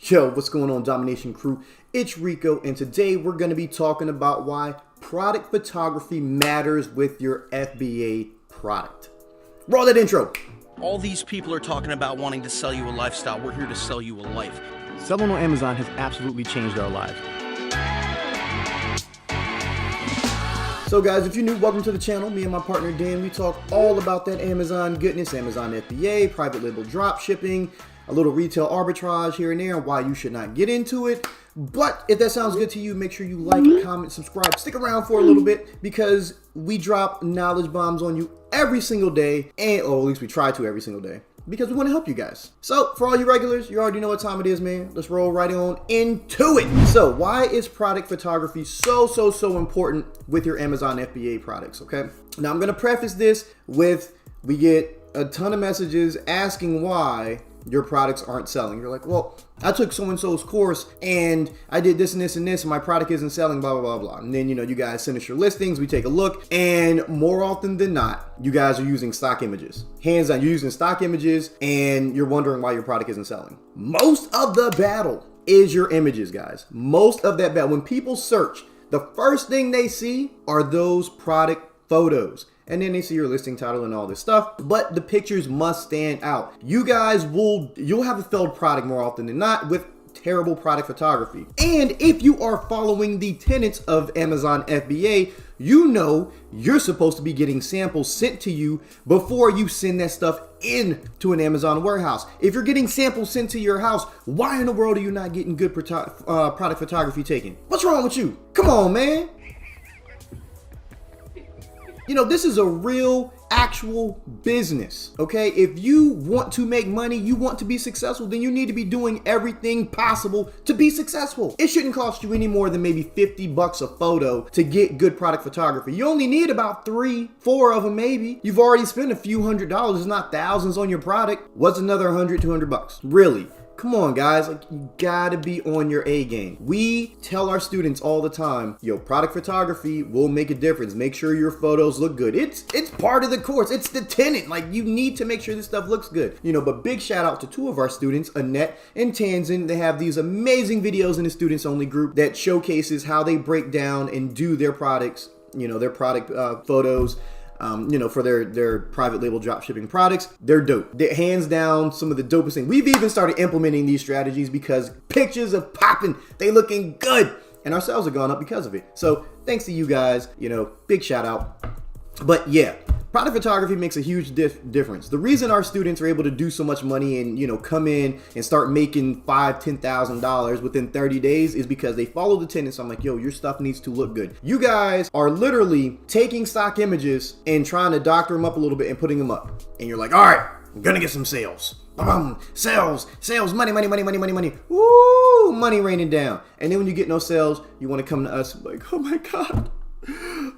Yo, what's going on, Domination Crew? It's Rico, and today we're going to be talking about why product photography matters with your FBA product. Roll that intro. All these people are talking about wanting to sell you a lifestyle. We're here to sell you a life. Selling on Amazon has absolutely changed our lives. So guys, if you're new, welcome to the channel. Me and my partner Dan, we talk all about that Amazon goodness, Amazon FBA, private label drop shipping, a little retail arbitrage here and there, and why you should not get into it. But if that sounds good to you, make sure you like, comment, subscribe, stick around for a little bit, because we drop knowledge bombs on you every single day, and or at least we try to every single day, because we want to help you guys. So for all you regulars, you already know what time it is, man. Let's roll right on into it. So why is product photography so important with your Amazon FBA products? Okay, now I'm gonna preface this with, we get a ton of messages asking why your products aren't selling. You're like, well, I took so-and-so's course and I did this and this and this and my product isn't selling, blah, blah, blah, blah. And then, you know, you guys send us your listings, we take a look, and more often than not, you guys are using stock images. Hands down, you're using stock images and you're wondering why your product isn't selling. Most of the battle is your images, guys. Most of that battle. When people search, the first thing they see are those product photos. And then they see your listing title and all this stuff, but the pictures must stand out. You guys you'll have a failed product more often than not with terrible product photography. And if you are following the tenets of Amazon FBA, you know you're supposed to be getting samples sent to you before you send that stuff in to an Amazon warehouse. If you're getting samples sent to your house, why in the world are you not getting good product photography taken? What's wrong with you? Come on, man. You know, this is a real, actual business, okay? If you want to make money, you want to be successful, then you need to be doing everything possible to be successful. It shouldn't cost you any more than maybe 50 bucks a photo to get good product photography. You only need about 3-4 of them maybe. You've already spent a few $100s, if not thousands, on your product. What's another 100-200 bucks? Really? Come on, guys, like, you gotta be on your A game. We tell our students all the time, yo, product photography will make a difference. Make sure your photos look good. It's part of the course. It's the tenet. Like, you need to make sure this stuff looks good. You know, but big shout out to two of our students, Annette and Tanzan. They have these amazing videos in the students only group that showcases how they break down and do their products, you know, their product photos. You know, for their private label drop shipping products. They're dope. They're hands down some of the dopest things. We've even started implementing these strategies because pictures are popping. They looking good. And our sales are going up because of it. So thanks to you guys, you know, big shout out. But yeah, product photography makes a huge difference. The reason our students are able to do so much money and, you know, come in and start making $5,000-$10,000 within 30 days is because they follow the tenets. I'm like, yo, your stuff needs to look good. You guys are literally taking stock images and trying to doctor them up a little bit and putting them up. And you're like, all right, I'm gonna get some sales. Sales, money. Woo, money raining down. And then when you get no sales, you want to come to us like, oh my God.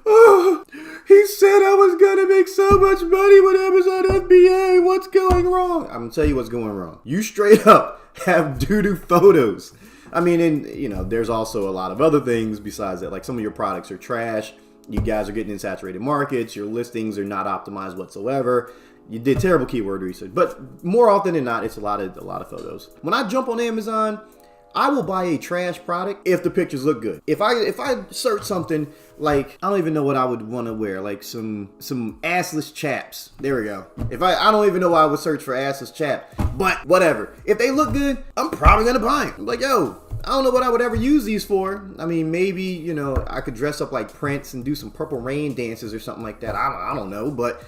Oh, he said I was gonna make so much money with Amazon FBA. What's going wrong? I'm gonna tell you what's going wrong. You straight up have doo-doo photos. I mean, and you know, there's also a lot of other things besides that. Like, some of your products are trash. You guys are getting in saturated markets. Your listings are not optimized whatsoever. You did terrible keyword research. But more often than not, it's a lot of photos. When I jump on Amazon, I will buy a trash product if the pictures look good. If I search something like, I don't even know what I would want to wear, like some assless chaps. There we go. I don't even know why I would search for assless chap, but whatever. If they look good, I'm probably gonna buy them. I'm like, yo, I don't know what I would ever use these for. I mean, maybe, you know, I could dress up like Prince and do some Purple Rain dances or something like that. I don't know, but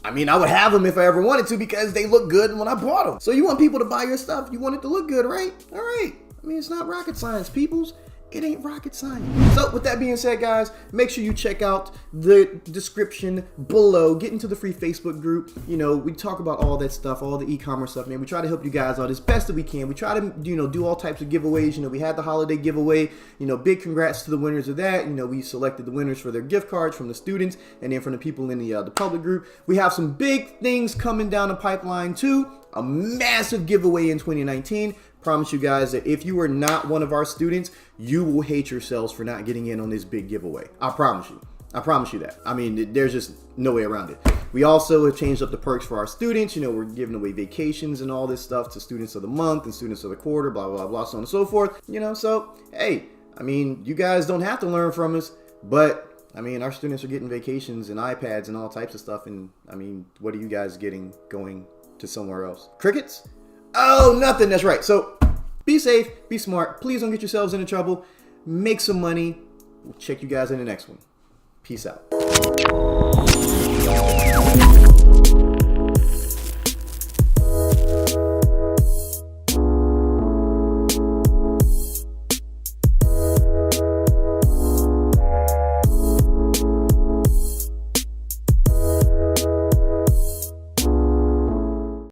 I mean, I would have them if I ever wanted to because they look good when I bought them. So you want people to buy your stuff, you want it to look good, right? All right. I mean, it's not rocket science, peoples. It ain't rocket science. So with that being said, guys, make sure you check out the description below. Get into the free Facebook group. You know, we talk about all that stuff, all the e-commerce stuff, man. We try to help you guys out as best that we can. We try to, you know, do all types of giveaways. You know, we had the holiday giveaway. You know, big congrats to the winners of that. You know, we selected the winners for their gift cards from the students and then from the people in the public group. We have some big things coming down the pipeline too. A massive giveaway in 2019. Promise you guys that if you are not one of our students, you will hate yourselves for not getting in on this big giveaway. I promise you. I promise you that. I mean, there's just no way around it. We also have changed up the perks for our students. You know, we're giving away vacations and all this stuff to students of the month and students of the quarter, blah, blah, blah, so on and so forth. You know, so, hey, I mean, you guys don't have to learn from us, but, I mean, our students are getting vacations and iPads and all types of stuff. And, I mean, what are you guys getting going to somewhere else? Crickets? Oh, nothing. That's right. So, be safe, be smart. Please don't get yourselves into trouble. Make some money. We'll check you guys in the next one. Peace out.